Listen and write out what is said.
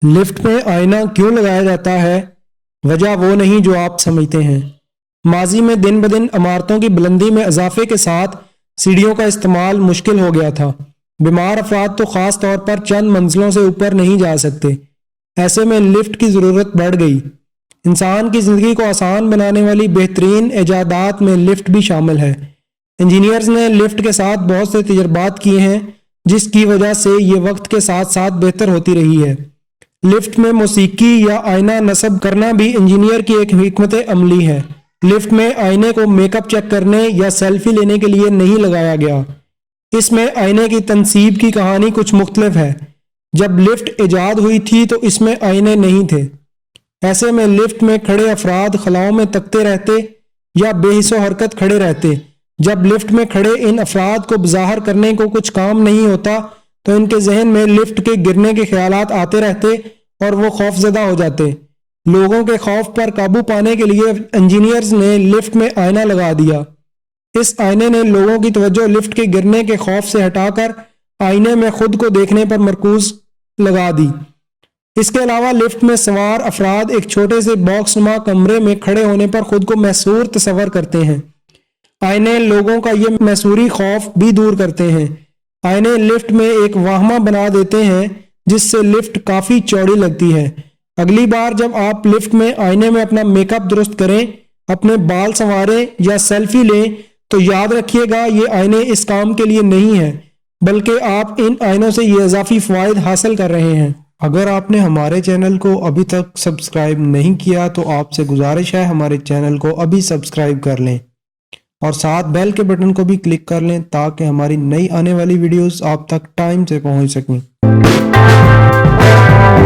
Lift میں آئینہ کیوں لگایا جاتا ہے؟ وجہ وہ نہیں جو آپ سمجھتے ہیں۔ ماضی میں دن بدن عمارتوں کی بلندی میں اضافے کے ساتھ سیڑھیوں کا استعمال مشکل ہو گیا تھا۔ بیمار افراد تو خاص طور پر چند منزلوں سے اوپر نہیں جا سکتے۔ ایسے میں لفٹ کی ضرورت بڑھ گئی۔ انسان کی زندگی کو آسان بنانے والی بہترین ایجادات میں لفٹ بھی شامل ہے۔ انجینئرز نے لفٹ کے ساتھ بہت سے تجربات کیے ہیں، جس کی وجہ سے یہ وقت کے ساتھ ساتھ بہتر ہوتی رہی ہے۔ لفٹ میں موسیقی یا آئینہ نصب کرنا بھی انجینئر کی ایک حکمت عملی ہے۔ لفٹ میں آئینے کو میک اپ چیک کرنے یا سیلفی لینے کے لیے نہیں لگایا گیا۔ اس میں آئینے کی تنصیب کی کہانی کچھ مختلف ہے۔ جب لفٹ ایجاد ہوئی تھی تو اس میں آئینے نہیں تھے۔ ایسے میں لفٹ میں کھڑے افراد خلاؤں میں تکتے رہتے یا بے حس و حرکت کھڑے رہتے۔ جب لفٹ میں کھڑے ان افراد کو بظاہر کرنے کو کچھ کام نہیں ہوتا تو ان کے ذہن میں لفٹ کے گرنے کے خیالات آتے رہتے اور وہ خوف زدہ ہو جاتے۔ لوگوں کے خوف پر قابو پانے کے لیے انجینئرز نے لفٹ میں آئینہ لگا دیا۔ اس آئینے نے لوگوں کی توجہ لفٹ کے گرنے کے خوف سے ہٹا کر آئینے میں خود کو دیکھنے پر مرکوز لگا دی۔ اس کے علاوہ لفٹ میں سوار افراد ایک چھوٹے سے باکس نما کمرے میں کھڑے ہونے پر خود کو محصور تصور کرتے ہیں۔ آئینے لوگوں کا یہ محصوری خوف بھی دور کرتے ہیں۔ آئینے لفٹ میں ایک واہمہ بنا دیتے ہیں جس سے لفٹ کافی چوڑی لگتی ہے۔ اگلی بار جب آپ لفٹ میں آئینے میں اپنا میک اپ درست کریں، اپنے بال سنواریں یا سیلفی لیں تو یاد رکھیے گا یہ آئینے اس کام کے لیے نہیں ہیں، بلکہ آپ ان آئینوں سے یہ اضافی فوائد حاصل کر رہے ہیں۔ اگر آپ نے ہمارے چینل کو ابھی تک سبسکرائب نہیں کیا تو آپ سے گزارش ہے ہمارے چینل کو ابھی سبسکرائب کر لیں اور ساتھ بیل کے بٹن کو بھی کلک کر لیں تاکہ ہماری نئی آنے والی ویڈیوز آپ تک ٹائم سے پہنچ سکیں۔